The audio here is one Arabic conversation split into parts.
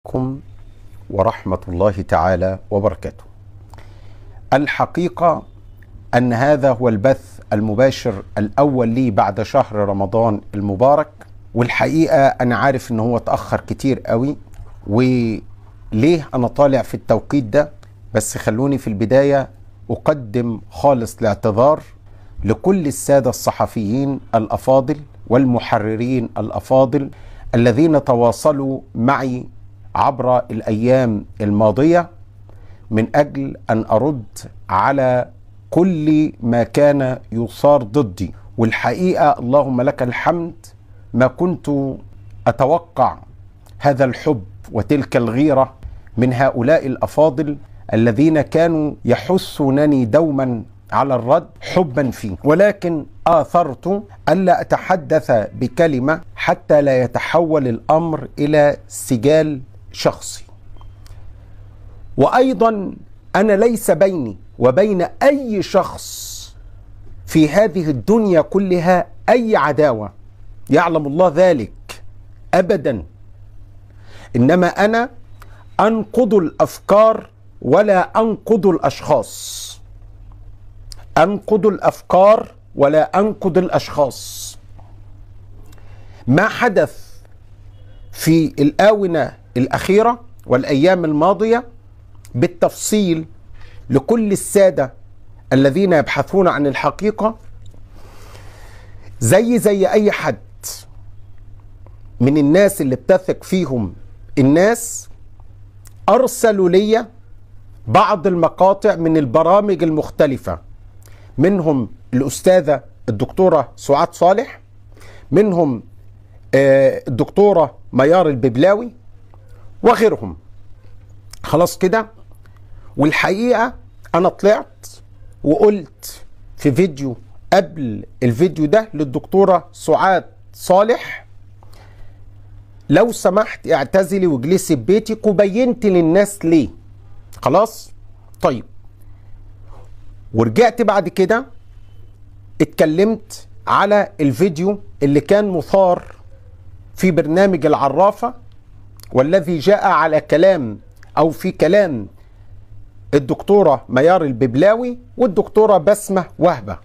عليكم ورحمة الله تعالى وبركاته. الحقيقة أن هذا هو البث المباشر الأول لي بعد شهر رمضان المبارك، والحقيقة أنا عارف أنه هو تأخر كتير قوي، وليه أنا طالع في التوقيت ده. بس خلوني في البداية أقدم خالص الاعتذار لكل السادة الصحفيين الأفاضل والمحررين الأفاضل الذين تواصلوا معي عبر الأيام الماضية من أجل أن أرد على كل ما كان يثار ضدي. والحقيقة اللهم لك الحمد ما كنت أتوقع هذا الحب وتلك الغيرة من هؤلاء الأفاضل الذين كانوا يحثونني دوما على الرد حبا فيه، ولكن آثرت ألا أتحدث بكلمة حتى لا يتحول الأمر إلى سجال شخصي. وأيضا أنا ليس بيني وبين أي شخص في هذه الدنيا كلها أي عداوة، يعلم الله ذلك أبدا. إنما أنا أنقض الأفكار ولا أنقض الأشخاص، أنقض الأفكار ولا أنقض الأشخاص. ما حدث في الآونة الأخيرة والأيام الماضية بالتفصيل لكل السادة الذين يبحثون عن الحقيقة، زي أي حد من الناس اللي بتثق فيهم الناس، أرسلوا لي بعض المقاطع من البرامج المختلفة، منهم الأستاذة الدكتورة سعاد صالح، منهم الدكتورة ميار الببلاوي وغيرهم. خلاص كده. والحقيقة أنا طلعت وقلت في فيديو قبل الفيديو ده للدكتورة سعاد صالح لو سمحت اعتزلي واجلسي في بيتك، وبينت للناس ليه. خلاص طيب. ورجعت بعد كده اتكلمت على الفيديو اللي كان مثار في برنامج العرافة، والذي جاء على كلام أو في كلام الدكتورة ميار الببلاوي والدكتورة بسمة وهبة.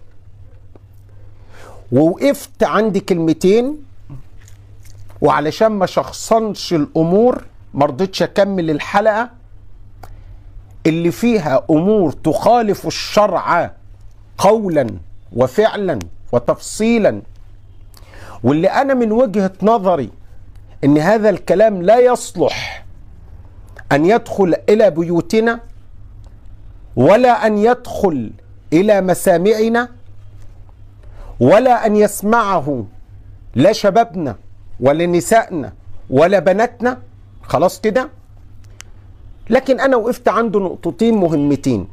ووقفت عندي كلمتين، وعلشان ما شخصنش الأمور مرضتش أكمل الحلقة اللي فيها أمور تخالف الشرع قولا وفعلا وتفصيلا، واللي أنا من وجهة نظري إن هذا الكلام لا يصلح أن يدخل إلى بيوتنا ولا أن يدخل إلى مسامعنا ولا أن يسمعه لا شبابنا ولا نسائنا ولا بناتنا. خلاص كده. لكن أنا وقفت عنده نقطتين مهمتين.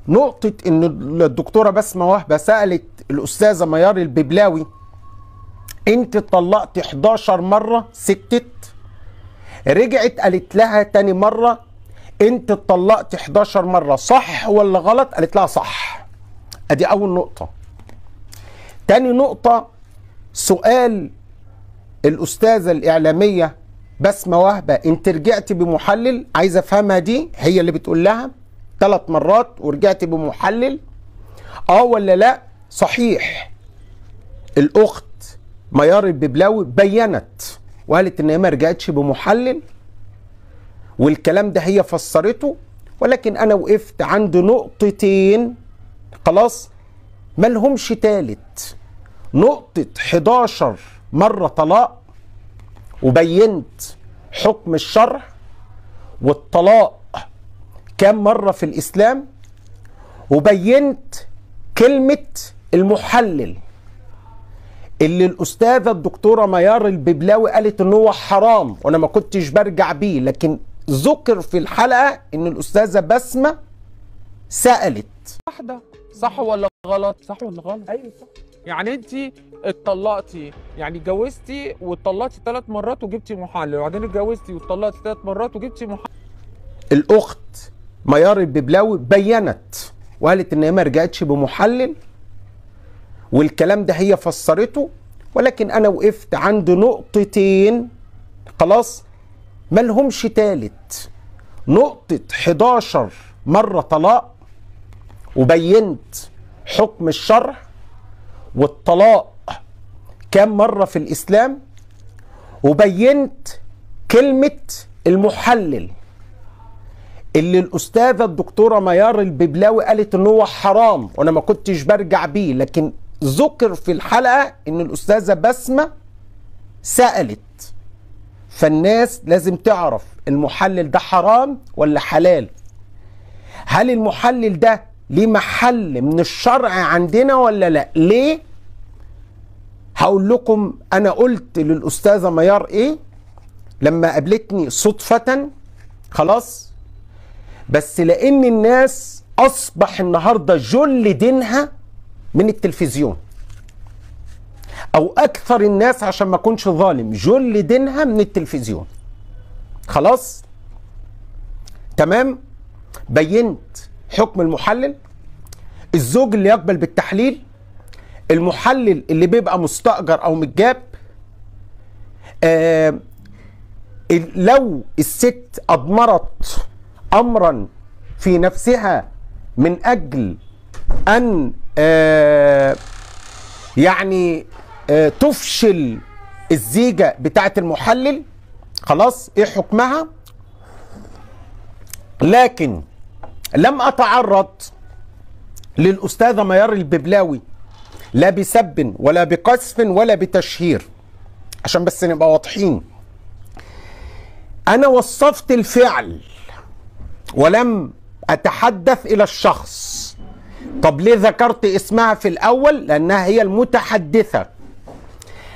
نقطة إن الدكتورة بسمة وهبة سألت الأستاذة ميار الببلاوي أنت اتطلقت 11 مرة، سكتت. رجعت قالت لها تاني مرة أنت اتطلقت 11 مرة، صح ولا غلط؟ قالت لها صح. أدي أول نقطة. تاني نقطة، سؤال الأستاذة الإعلامية بسمة وهبة أنت رجعت بمحلل، عايز أفهمها دي، هي اللي بتقول لها 3 مرات ورجعت بمحلل، ولا لا؟ صحيح. الأخت ميار الببلاوي بينت وقالت ان هي ما رجعتش بمحلل، والكلام ده هي فسرته، ولكن انا وقفت عند نقطتين خلاص ما لهمش تالت. نقطة 11 مرة طلاق، وبينت حكم الشرع والطلاق كم مرة في الإسلام، وبينت كلمة المحلل اللي الأستاذة الدكتورة ميار الببلاوي قالت إن هو حرام، وأنا ما كنتش برجع بيه، لكن ذكر في الحلقة إن الأستاذة بسمة سألت. واحدة صح ولا غلط؟ صح ولا غلط؟ أيوة صح. يعني أنت اتطلقتي، يعني اتجوزتي واتطلقتي 3 مرات وجبتي محلل، وبعدين اتجوزتي واتطلقتي 3 مرات وجبتي محلل. الأخت ميار الببلاوي بينت وقالت إن هي ما رجعتش بمحلل، والكلام ده هي فسرته، ولكن أنا وقفت عند نقطتين خلاص ملهمش تالت. نقطة 11 مرة طلاق، وبينت حكم الشرع والطلاق كم مرة في الإسلام، وبينت كلمة المحلل اللي الأستاذة الدكتورة ميار الببلاوي قالت إن هو حرام، وأنا ما كنتش برجع بيه، لكن ذكر في الحلقة إن الأستاذة بسمة سألت. فالناس لازم تعرف المحلل ده حرام ولا حلال. هل المحلل ده ليه محل من الشرع عندنا ولا لا؟ ليه؟ هقول لكم أنا قلت للأستاذة ميار إيه لما قابلتني صدفة، خلاص، بس لأن الناس أصبح النهاردة جل دينها من التلفزيون، أو أكثر الناس عشان ما أكونش ظالم جل دينها من التلفزيون. خلاص؟ تمام؟ بينت حكم المحلل، الزوج اللي يقبل بالتحليل، المحلل اللي بيبقى مستأجر أو متجاب، لو الست أضمرت أمرا في نفسها من أجل أن يعني تفشل الزيجة بتاعة المحلل، خلاص إيه حكمها؟ لكن لم أتعرض للأستاذة ميار الببلاوي لا بسب ولا بقذف ولا بتشهير، عشان بس نبقى واضحين. أنا وصفت الفعل ولم أتحدث إلى الشخص. طب ليه ذكرت اسمها في الأول؟ لأنها هي المتحدثة،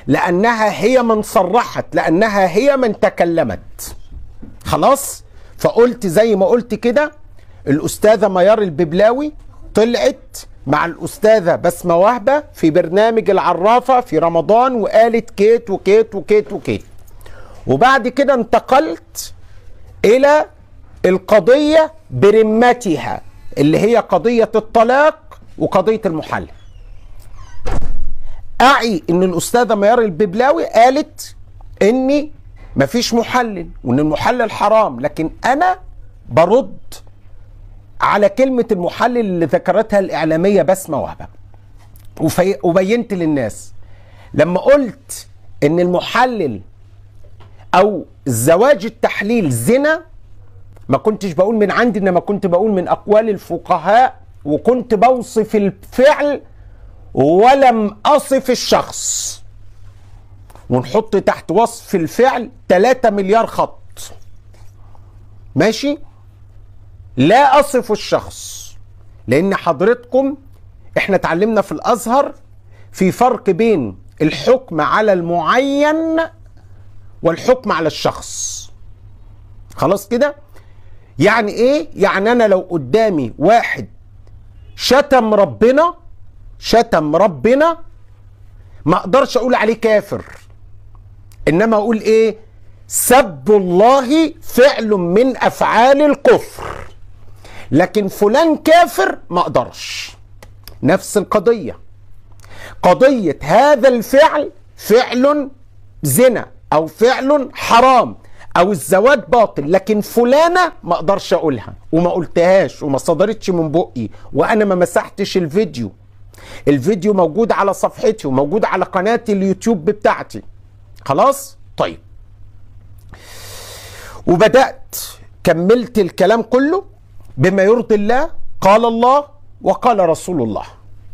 لأنها هي من صرحت، لأنها هي من تكلمت. خلاص؟ فقلت زي ما قلت كده، الأستاذة ميار الببلاوي طلعت مع الأستاذة بسمة وهبة في برنامج العرافة في رمضان وقالت كيت وكيت وكيت وكيت. وبعد كده انتقلت إلى القضية برمتها اللي هي قضية الطلاق وقضية المحلل. أعي إن الأستاذة ميار الببلاوي قالت إني مفيش محلل وإن المحلل حرام، لكن أنا برد على كلمة المحلل اللي ذكرتها الإعلامية بسمة وهبة، وبينت للناس لما قلت إن المحلل أو الزواج التحليل زنا، ما كنتش بقول من عندي، إنما كنت بقول من أقوال الفقهاء، وكنت بوصف الفعل ولم أصف الشخص، ونحط تحت وصف الفعل 3 مليار خط. ماشي؟ لا أصف الشخص، لأن حضرتكم إحنا اتعلمنا في الأزهر في فرق بين الحكم على المعين والحكم على الشخص. خلاص كده؟ يعني إيه؟ يعني أنا لو قدامي واحد شتم ربنا ما أقدرش أقول عليه كافر، إنما أقول إيه؟ سب الله فعل من أفعال الكفر، لكن فلان كافر ما أقدرش. نفس القضية، قضية هذا الفعل فعل زنا أو فعل حرام أو الزواج باطل، لكن فلانة ما أقدرش أقولها، وما قلتهاش وما صدرتش من بقي، وأنا ما مسحتش الفيديو. الفيديو موجود على صفحتي وموجود على قناة اليوتيوب بتاعتي. خلاص؟ طيب، وبدأت كملت الكلام كله بما يرضي الله، قال الله وقال رسول الله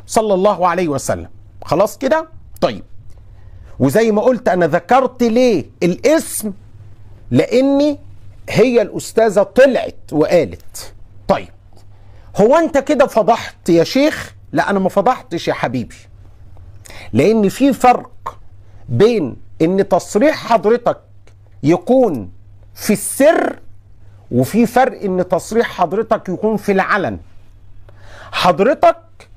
صلى الله عليه وسلم. خلاص كده؟ طيب، وزي ما قلت أنا ذكرت ليه الاسم، لأني هي الأستاذة طلعت وقالت. طيب، هو أنت كده فضحت يا شيخ؟ لا، أنا ما فضحتش يا حبيبي، لأن في فرق بين إن تصريح حضرتك يكون في السر، وفي فرق إن تصريح حضرتك يكون في العلن. حضرتك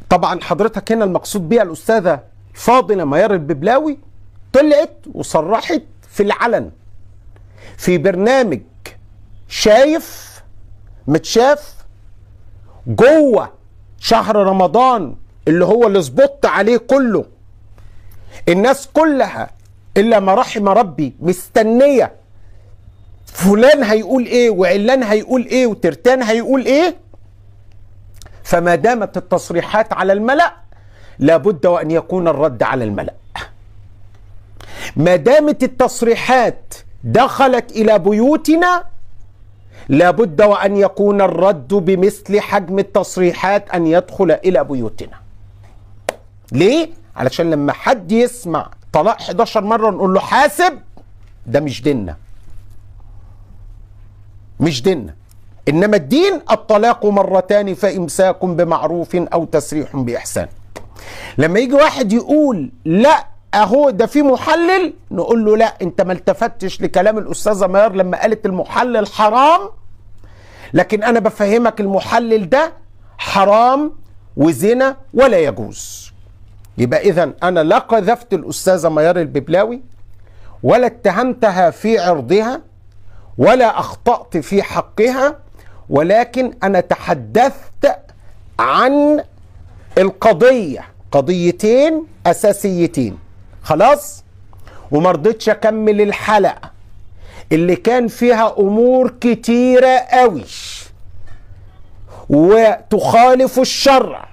طبعا حضرتك هنا المقصود بيها الأستاذة فاضلة ميار الببلاوي طلعت وصرحت في العلن في برنامج شايف متشاف جوه شهر رمضان اللي هو اللي سبوت عليه كله الناس كلها إلا ما رحم ربي مستنية فلان هيقول ايه وعلان هيقول ايه وترتان هيقول ايه. فما دامت التصريحات على الملأ لابد وأن يكون الرد على الملأ. ما دامت التصريحات دخلت إلى بيوتنا لابد وأن يكون الرد بمثل حجم التصريحات أن يدخل إلى بيوتنا. ليه؟ علشان لما حد يسمع طلاق 11 مرة نقول له حاسب، ده مش ديننا، مش ديننا. إنما الدين الطلاق مرتان فإمساك بمعروف أو تسريح بإحسان. لما يجي واحد يقول لا اهو ده في محلل، نقول له لا انت ما التفتش لكلام الاستاذه ميار لما قالت المحلل حرام، لكن انا بفهمك المحلل ده حرام وزنا ولا يجوز. يبقى اذا انا لا قذفت الاستاذه ميار الببلاوي ولا اتهمتها في عرضها ولا اخطأت في حقها، ولكن انا تحدثت عن القضيه، قضيتين اساسيتين خلاص. وما رضيتش اكمل الحلقه اللي كان فيها امور كتيره قوي وتخالف الشرع،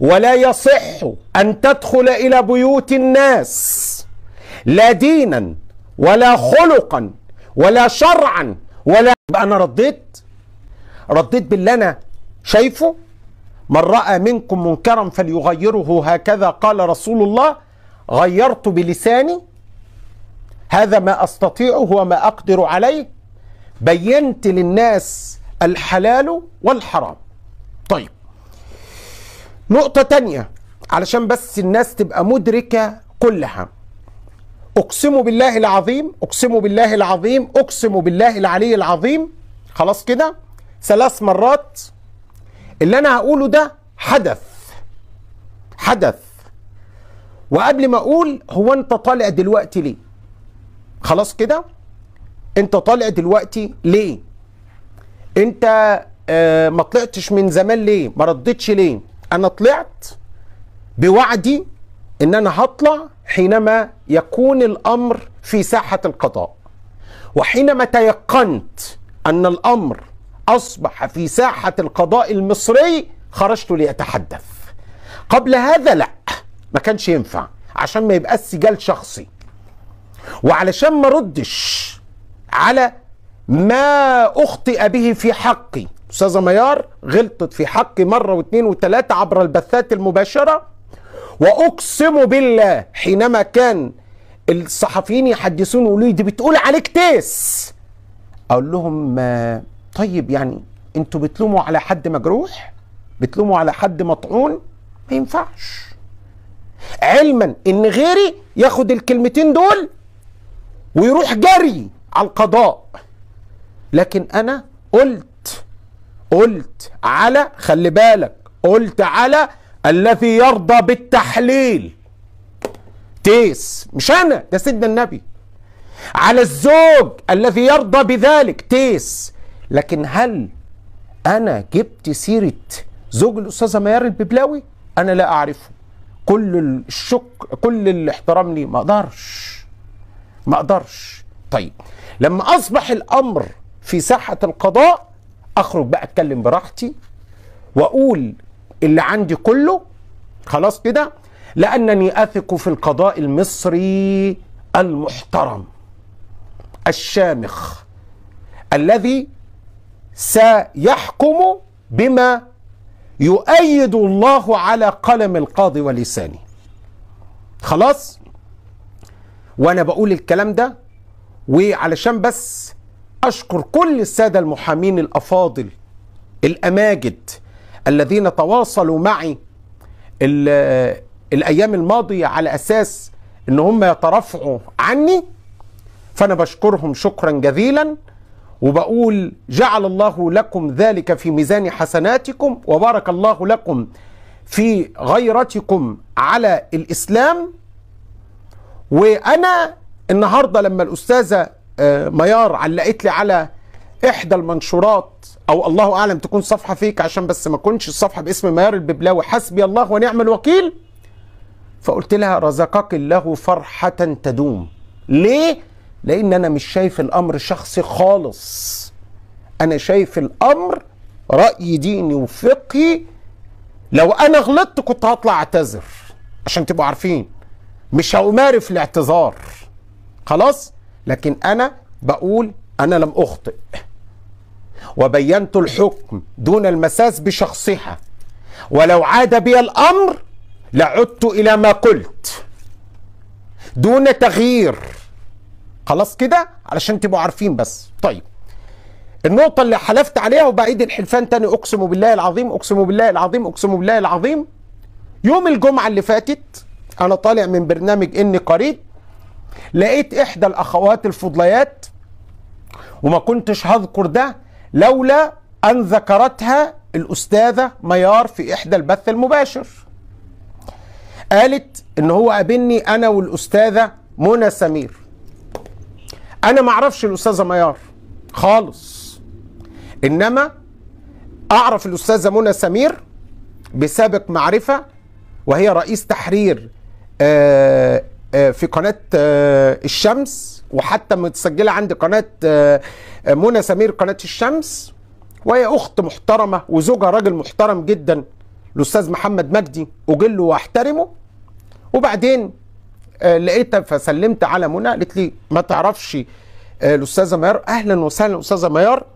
ولا يصح ان تدخل الى بيوت الناس لا دينا ولا خلقا ولا شرعا ولا. انا رديت باللي انا شايفه. من رأى منكم منكرا فليغيره هكذا قال رسول الله. غيرت بلساني، هذا ما أستطيعه وما أقدر عليه. بينت للناس الحلال والحرام. طيب نقطة تانية علشان بس الناس تبقى مدركة كلها. أقسم بالله العظيم، أقسم بالله العظيم، أقسم بالله العلي العظيم، خلاص كده 3 مرات. اللي انا هقوله ده حدث. وقبل ما اقول هو انت طالع دلوقتي ليه؟ خلاص كده انت طالع دلوقتي ليه؟ انت ما طلعتش من زمان ليه؟ ما ردتش ليه؟ انا طلعت بوعدي ان انا هطلع حينما يكون الامر في ساحة القضاء، وحينما تيقنت ان الامر أصبح في ساحة القضاء المصري خرجت لأتحدث. قبل هذا لا، ما كانش ينفع عشان ما يبقى سجال شخصي، وعلشان ما ردش على ما أخطئ به في حقي. أستاذة ميار غلطت في حقي مرة واثنين وثلاثة عبر البثات المباشرة، وأقسم بالله حينما كان الصحفيين يحدثون يقولوا لي دي بتقول عليك تيس، أقول لهم طيب يعني انتوا بتلوموا على حد مجروح؟ بتلوموا على حد مطعون؟ ما ينفعش. علما ان غيري ياخد الكلمتين دول ويروح جري على القضاء، لكن انا قلت على، خلي بالك، قلت على الذي يرضى بالتحليل تيس، مش انا، ده سيدنا النبي. على الزوج الذي يرضى بذلك تيس. لكن هل انا جبت سيرة زوج الاستاذة ميار الببلاوي؟ انا لا اعرفه. كل الاحترام لي، ما اقدرش. طيب لما اصبح الامر في ساحة القضاء اخرج بقى اتكلم براحتي واقول اللي عندي كله، خلاص كده، لانني اثق في القضاء المصري المحترم الشامخ الذي سيحكم بما يؤيد الله على قلم القاضي ولسانه. خلاص. وانا بقول الكلام ده وعلشان بس اشكر كل السادة المحامين الافاضل الاماجد الذين تواصلوا معي الايام الماضية على اساس ان هم يترفعوا عني، فانا بشكرهم شكرا جزيلا، وبقول جعل الله لكم ذلك في ميزان حسناتكم، وبارك الله لكم في غيرتكم على الإسلام. وأنا النهاردة لما الأستاذة ميار علقت لي على إحدى المنشورات، أو الله أعلم تكون صفحة فيك عشان بس ما كنتش الصفحة باسم ميار الببلاوي، حسبي الله ونعم الوكيل، فقلت لها رزقك الله فرحة تدوم. ليه؟ لان انا مش شايف الامر شخصي خالص، انا شايف الامر رأي ديني وفقهي. لو انا غلطت كنت هطلع اعتذر عشان تبقوا عارفين، مش هأماري في الاعتذار خلاص، لكن انا بقول انا لم اخطئ وبينت الحكم دون المساس بشخصها، ولو عاد بي الامر لعدت الى ما قلت دون تغيير. خلاص كده علشان تبقوا عارفين بس. طيب النقطة اللي حلفت عليها وبعيد الحلفان تاني، اقسم بالله العظيم اقسم بالله العظيم اقسم بالله العظيم، يوم الجمعة اللي فاتت انا طالع من برنامج اني قريب، لقيت احدى الاخوات الفضليات، وما كنتش هذكر ده لولا ان ذكرتها الاستاذة ميار في احدى البث المباشر، قالت ان هو قابلني انا والاستاذة منى سمير. انا ما اعرفش الاستاذة ميار خالص، انما اعرف الاستاذة منى سمير بسابق معرفة، وهي رئيس تحرير في قناة الشمس، وحتى متسجلة عندي قناة منى سمير قناة الشمس، وهي اخت محترمة وزوجها راجل محترم جدا الاستاذ محمد مجدي، اجله واحترمه. وبعدين لقيتها فسلمت على منى، قالت لي ما تعرفش الاستاذة ميار؟ اهلا وسهلا استاذة ميار،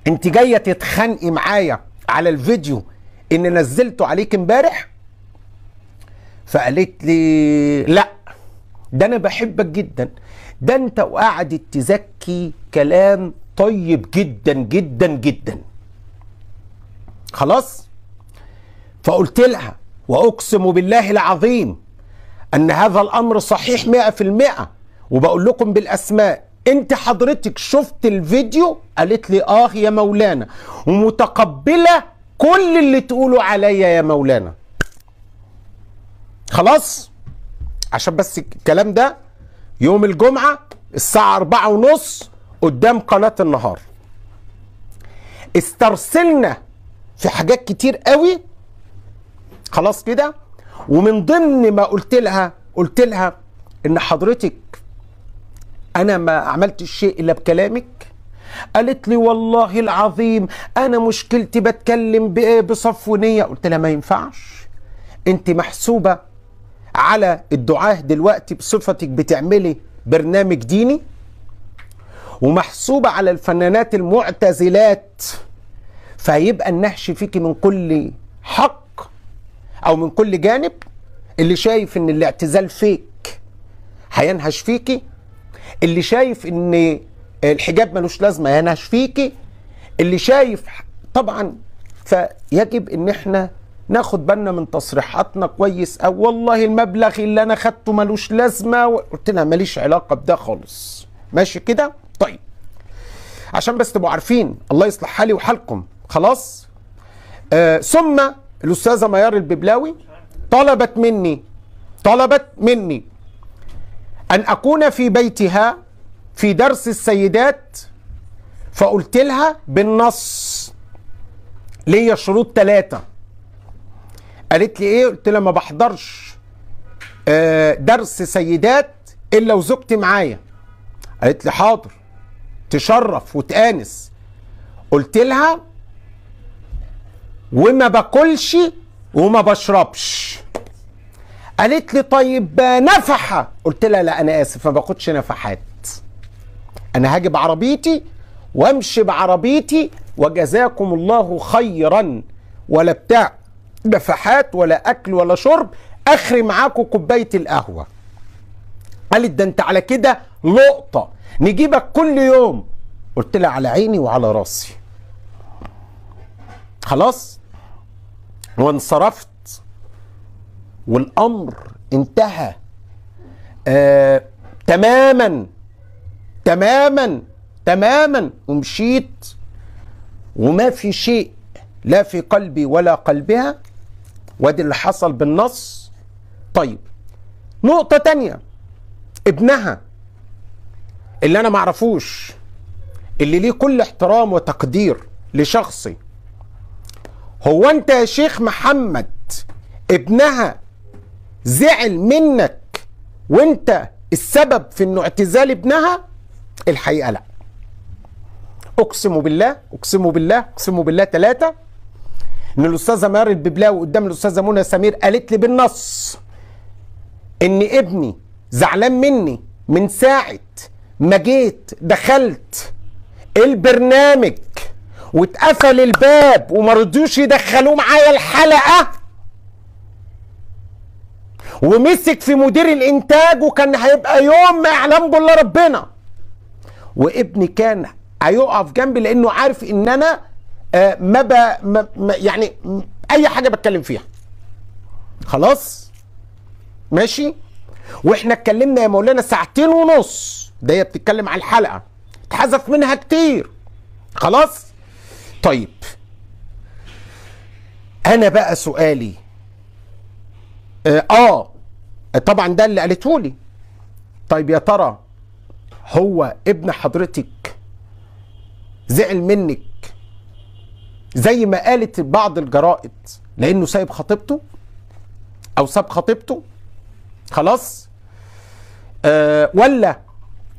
انت جايه تتخانقي معايا على الفيديو ان نزلته عليك امبارح؟ فقالت لي لا، ده انا بحبك جدا، ده انت وقعدت تزكي كلام طيب جدا جدا جدا. خلاص. فقلت لها واقسم بالله العظيم ان هذا الامر صحيح 100%، وبقول لكم بالاسماء، انت حضرتك شفت الفيديو؟ قالت لي اه يا مولانا، ومتقبله كل اللي تقولوا عليا يا مولانا. خلاص، عشان بس الكلام ده يوم الجمعه الساعه 4:30 قدام قناه النهار. استرسلنا في حاجات كتير قوي خلاص كده، ومن ضمن ما قلت لها ان حضرتك انا ما عملتش شيء الا بكلامك. قالت لي والله العظيم انا مشكلتي بتكلم بصفو نية. قلت لها ما ينفعش، انت محسوبة على الدعاة دلوقتي بصفتك بتعملي برنامج ديني، ومحسوبة على الفنانات المعتزلات، فهيبقى النهش فيكي من كل حق او من كل جانب. اللي شايف ان الاعتزال فيك هينهش فيكي، اللي شايف ان الحجاب ملوش لازمه ينهش فيكي، اللي شايف طبعا. فيجب ان احنا ناخد بالنا من تصريحاتنا كويس. او والله المبلغ اللي انا خدته ملوش لازمه، قلت لها ماليش علاقه بده خالص. ماشي كده؟ طيب عشان بس تبقوا عارفين، الله يصلح حالي وحالكم. خلاص. ثم الاستاذه ميار الببلاوي طلبت مني أن أكون في بيتها في درس السيدات، فقلت لها بالنص ليا شروط 3. قالت لي إيه؟ قلت لها ما بحضرش درس سيدات إلا وزوجتي معايا. قالت لي حاضر، تشرف وتآنس. قلت لها وما باكلش وما بشربش. قالت لي طيب نفحة. قلت لها لا انا اسف، ما باخدش نفحات، انا هاجي بعربيتي وامشي بعربيتي، وجزاكم الله خيرا، ولا بتاع نفحات ولا اكل ولا شرب، اخري معاكم كوبايه القهوه. قالت ده انت على كده لقطه، نجيبك كل يوم. قلت لها على عيني وعلى راسي. خلاص. وانصرفت والامر انتهى تماما تماما تماما، ومشيت وما في شيء لا في قلبي ولا قلبها، وادي اللي حصل بالنص. طيب نقطة تانية، ابنها اللي انا معرفوش، اللي ليه كل احترام وتقدير لشخصي، هو انت يا شيخ محمد ابنها زعل منك وانت السبب في انه اعتزال ابنها؟ الحقيقة لا. اقسم بالله اقسم بالله اقسم بالله ثلاثة ان الاستاذة ميار الببلاوي قدام الاستاذة منى سمير قالت لي بالنص ان ابني زعلان مني من ساعة ما جيت دخلت البرنامج واتقفل الباب وما رضيوش يدخلوه معايا الحلقة، ومسك في مدير الانتاج وكان هيبقى يوم ما يعلم بالله ربنا، وابني كان هيقف جنبي لانه عارف ان انا يعني اي حاجه بتكلم فيها. خلاص ماشي. واحنا اتكلمنا يا مولانا 2.5 ساعة، ده هي بتتكلم على الحلقه اتحذف منها كتير. خلاص طيب، انا بقى سؤالي طبعا ده اللي قالته لي. طيب يا ترى هو ابن حضرتك زعل منك زي ما قالت بعض الجرائد لانه سايب خطيبته او ساب خطيبته؟ خلاص ولا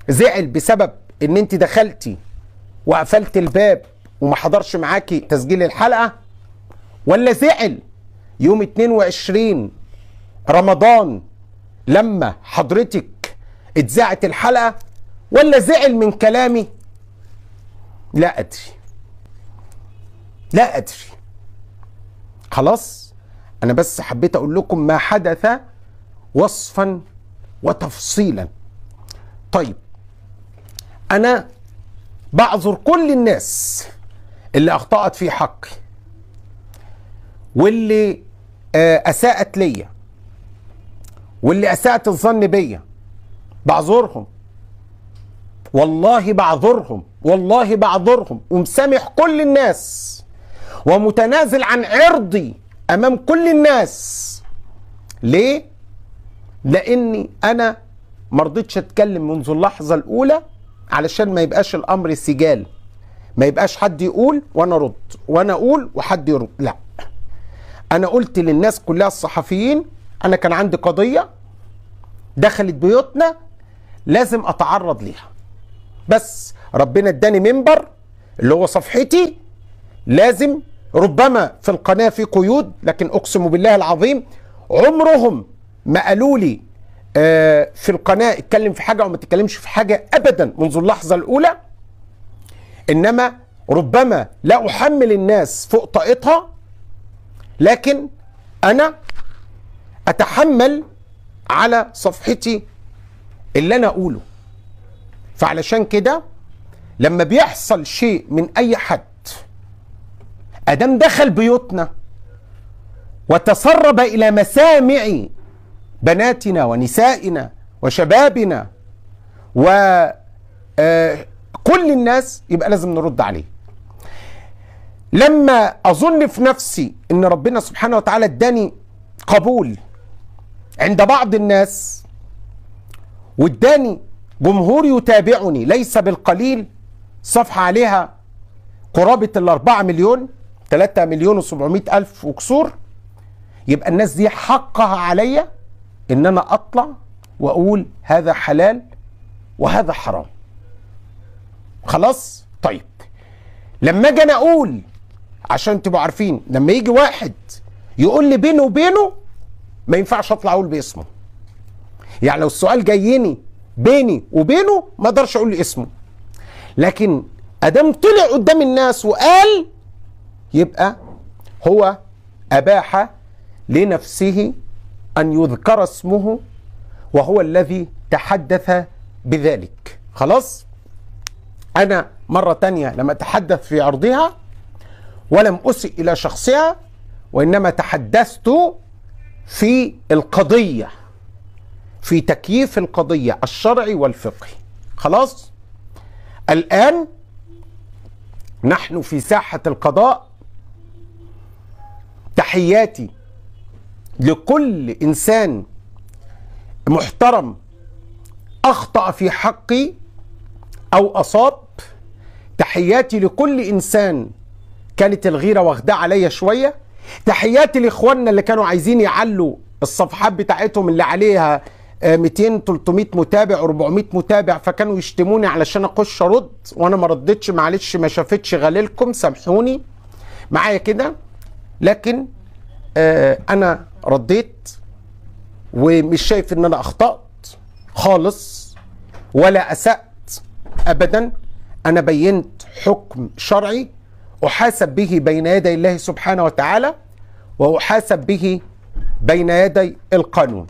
زعل بسبب ان انت دخلتي وقفلت الباب وما حضرش معاكي تسجيل الحلقة؟ ولا زعل يوم 22 رمضان لما حضرتك اتذاعت الحلقة؟ ولا زعل من كلامي؟ لا أدري، لا أدري. خلاص أنا بس حبيت أقول لكم ما حدث وصفا وتفصيلا. طيب أنا بعذر كل الناس اللي أخطأت في حقي واللي أساءت ليا واللي أساءت الظن بيا، بعذرهم والله، بعذرهم والله بعذرهم، ومسامح كل الناس ومتنازل عن عرضي امام كل الناس. ليه؟ لاني انا مرضتش اتكلم منذ اللحظه الاولى علشان ما يبقاش الامر سجال، ما يبقاش حد يقول وانا ارد وانا اقول وحد يرد. لا، انا قلت للناس كلها الصحفيين انا كان عندي قضيه دخلت بيوتنا لازم اتعرض ليها، بس ربنا اداني منبر اللي هو صفحتي، لازم ربما في القناة في قيود، لكن اقسم بالله العظيم عمرهم ما قالوا لي في القناة اتكلم في حاجة او ما تتكلمش في حاجة ابدا منذ اللحظة الاولى. انما ربما لا احمل الناس فوق طاقتها، لكن انا اتحمل على صفحتي اللي انا اقوله. فعلشان كده لما بيحصل شيء من اي حد ادام دخل بيوتنا وتسرب الى مسامع بناتنا ونسائنا وشبابنا وكل الناس، يبقى لازم نرد عليه. لما اظن في نفسي ان ربنا سبحانه وتعالى اداني قبول عند بعض الناس واداني جمهور يتابعني ليس بالقليل، صفحة عليها قرابة 4 مليون 3 مليون و700 ألف وكسور، يبقى الناس دي حقها عليا ان انا اطلع واقول هذا حلال وهذا حرام. خلاص طيب، لما اجي انا اقول، عشان تبقوا عارفين، لما يجي واحد يقول لي بينه وبينه ما ينفعش اطلع اقول باسمه. يعني لو السؤال جايني بيني وبينه ما اقدرش اقول اسمه، لكن ادام طلع قدام الناس وقال يبقى هو اباح لنفسه ان يذكر اسمه وهو الذي تحدث بذلك. خلاص انا مرة تانية لم اتحدث في عرضها ولم اسئ الى شخصها، وانما تحدثت في القضية، في تكييف القضية الشرعي والفقهي. خلاص الآن نحن في ساحة القضاء. تحياتي لكل إنسان محترم أخطأ في حقي أو أصاب. تحياتي لكل إنسان كانت الغيرة واخداه عليا شوية. تحياتي لإخواننا اللي كانوا عايزين يعلوا الصفحات بتاعتهم اللي عليها 200 300 متابع 400 متابع، فكانوا يشتموني علشان اخش ارد وانا ما ردتش، معلش ما شافتش غليلكم سامحوني معايا كده. لكن انا رديت ومش شايف ان انا اخطأت خالص ولا اسأت ابدا. انا بينت حكم شرعي احاسب به بين يدي الله سبحانه وتعالى واحاسب به بين يدي القانون.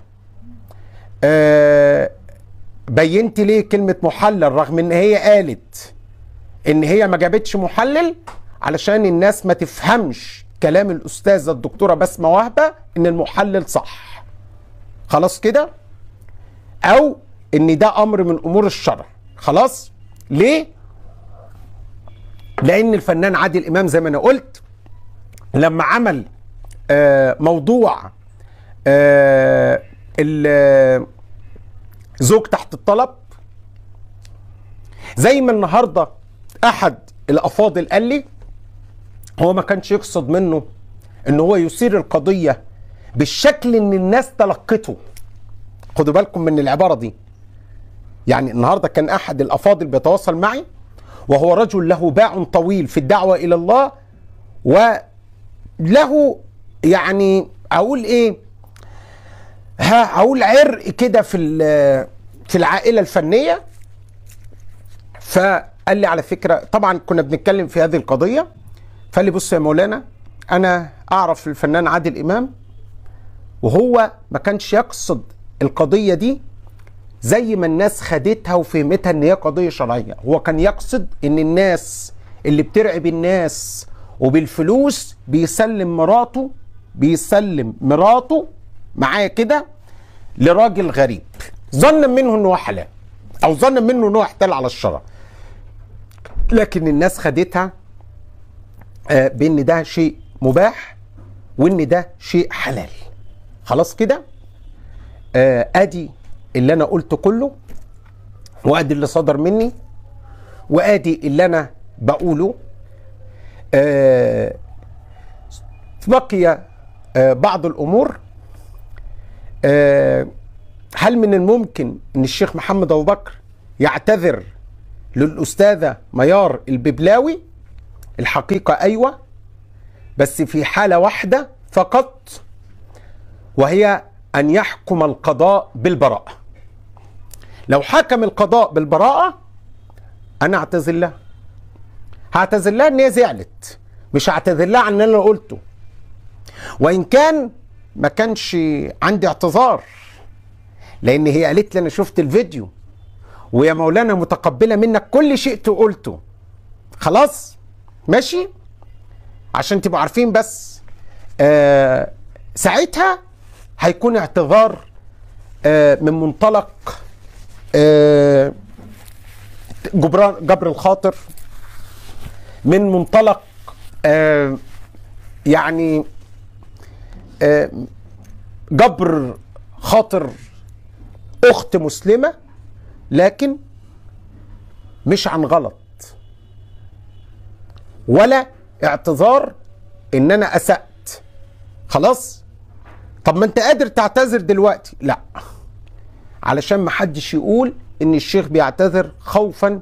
بينت ليه كلمة محلل رغم ان هي قالت ان هي ما جابتش محلل، علشان الناس ما تفهمش كلام الاستاذة الدكتورة بسمة وهبة ان المحلل صح خلاص كده، او ان ده امر من امور الشرع. خلاص ليه؟ لان الفنان عادل امام زي ما انا قلت لما عمل موضوع زوج تحت الطلب، زي ما النهارده احد الافاضل قال لي هو ما كانش يقصد منه ان هو يثير القضيه بالشكل ان الناس تلقته. خدوا بالكم من العباره دي. يعني النهارده كان احد الافاضل بيتواصل معي وهو رجل له باع طويل في الدعوه الى الله، وله يعني اقول ايه، هقول عرق كده في العائله الفنيه. فقال لي على فكره، طبعا كنا بنتكلم في هذه القضيه، فقال لي بص يا مولانا انا اعرف الفنان عادل امام وهو ما كانش يقصد القضيه دي زي ما الناس خدتها وفهمتها ان هي قضيه شرعيه، هو كان يقصد ان الناس اللي بترعب الناس وبالفلوس بيسلم مراته معايا كده لراجل غريب ظنا منه انه حلال او ظنا منه انه احتال على الشرع، لكن الناس خدتها بان ده شيء مباح وان ده شيء حلال. خلاص كده ادي اللي انا قلته كله، وادي اللي صدر مني، وادي اللي انا بقوله. بقي بعض الامور. هل من الممكن ان الشيخ محمد ابو بكر يعتذر للاستاذه ميار الببلاوي؟ الحقيقه ايوه، بس في حاله واحده فقط، وهي ان يحكم القضاء بالبراءه. لو حكم القضاء بالبراءه انا اعتذر لها، هعتذر لها ان هي زعلت، مش هعتذر لها عن اللي انا قلته، وان كان ما كانش عندي اعتذار، لان هي قالت لي انا شفت الفيديو ويا مولانا متقبله منك كل شيء قلته. خلاص ماشي، عشان تبقوا عارفين بس. ساعتها هيكون اعتذار من منطلق جبر الخاطر، من منطلق يعني جبر خاطر اخت مسلمه، لكن مش عن غلط، ولا اعتذار ان انا اسأت. خلاص؟ طب ما انت قادر تعتذر دلوقتي. لا، علشان ما حدش يقول ان الشيخ بيعتذر خوفا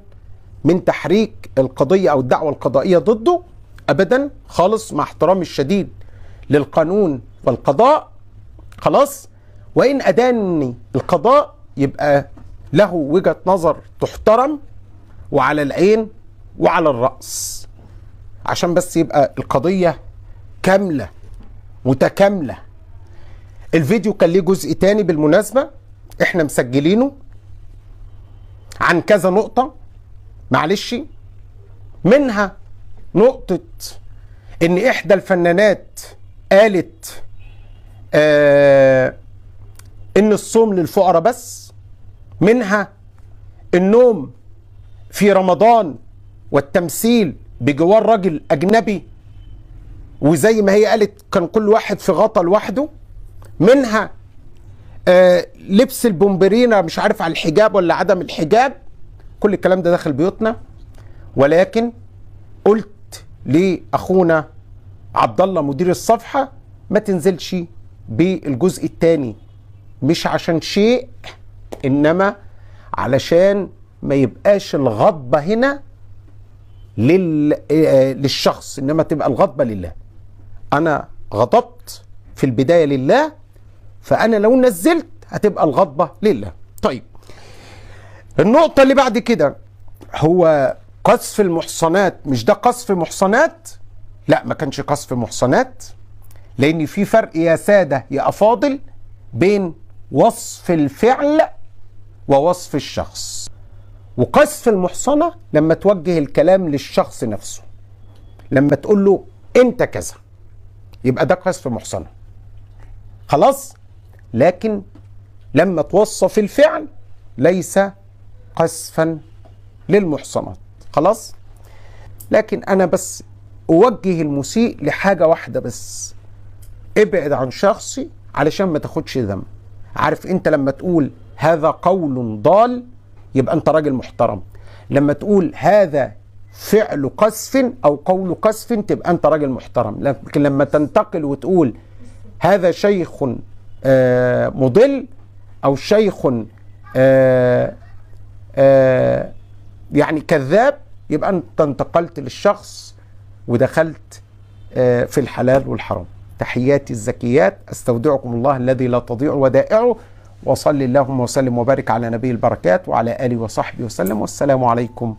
من تحريك القضيه او الدعوه القضائيه ضده، ابدا خالص، مع احترامي الشديد للقانون والقضاء. خلاص؟ وان اداني القضاء يبقى له وجهه نظر تحترم وعلى العين وعلى الراس، عشان بس يبقى القضيه كامله متكامله. الفيديو كان ليه جزء تاني بالمناسبه احنا مسجلينه عن كذا نقطه، معلش، منها نقطه ان احدى الفنانات قالت ان الصوم للفقراء بس، منها النوم في رمضان والتمثيل بجوار راجل اجنبي وزي ما هي قالت كان كل واحد في غطا لوحده، منها لبس البومبرينا مش عارف على الحجاب ولا عدم الحجاب. كل الكلام ده داخل بيوتنا، ولكن قلت لاخونا عبد الله مدير الصفحه ما تنزلش بالجزء الثاني مش عشان شيء، إنما علشان ما يبقاش الغضبة هنا للشخص، إنما تبقى الغضبة لله. أنا غضبت في البداية لله، فأنا لو نزلت هتبقى الغضبة لله. طيب، النقطة اللي بعد كده، هو قذف المحصنات، مش ده قذف محصنات؟ لا، ما كانش قذف محصنات، لأن في فرق يا سادة يا أفاضل بين وصف الفعل ووصف الشخص. وقذف المحصنة لما توجه الكلام للشخص نفسه، لما تقول له أنت كذا، يبقى ده قذف محصنة، خلاص. لكن لما توصف الفعل ليس قذفا للمحصنات، خلاص. لكن أنا بس أوجه المسيء لحاجة واحدة بس، ابعد عن شخصي علشان ما تاخدش ذنب. عارف انت لما تقول هذا قول ضال يبقى انت راجل محترم، لما تقول هذا فعل قذف او قول قذف تبقى انت راجل محترم. لكن لما تنتقل وتقول هذا شيخ مضل او شيخ يعني كذاب، يبقى انت انتقلت للشخص ودخلت في الحلال والحرام. تحياتي الزكيات، استودعكم الله الذي لا تضيع ودائعه، وصل اللهم وسلم وبارك على نبي البركات وعلى آله وصحبه وسلم، والسلام عليكم.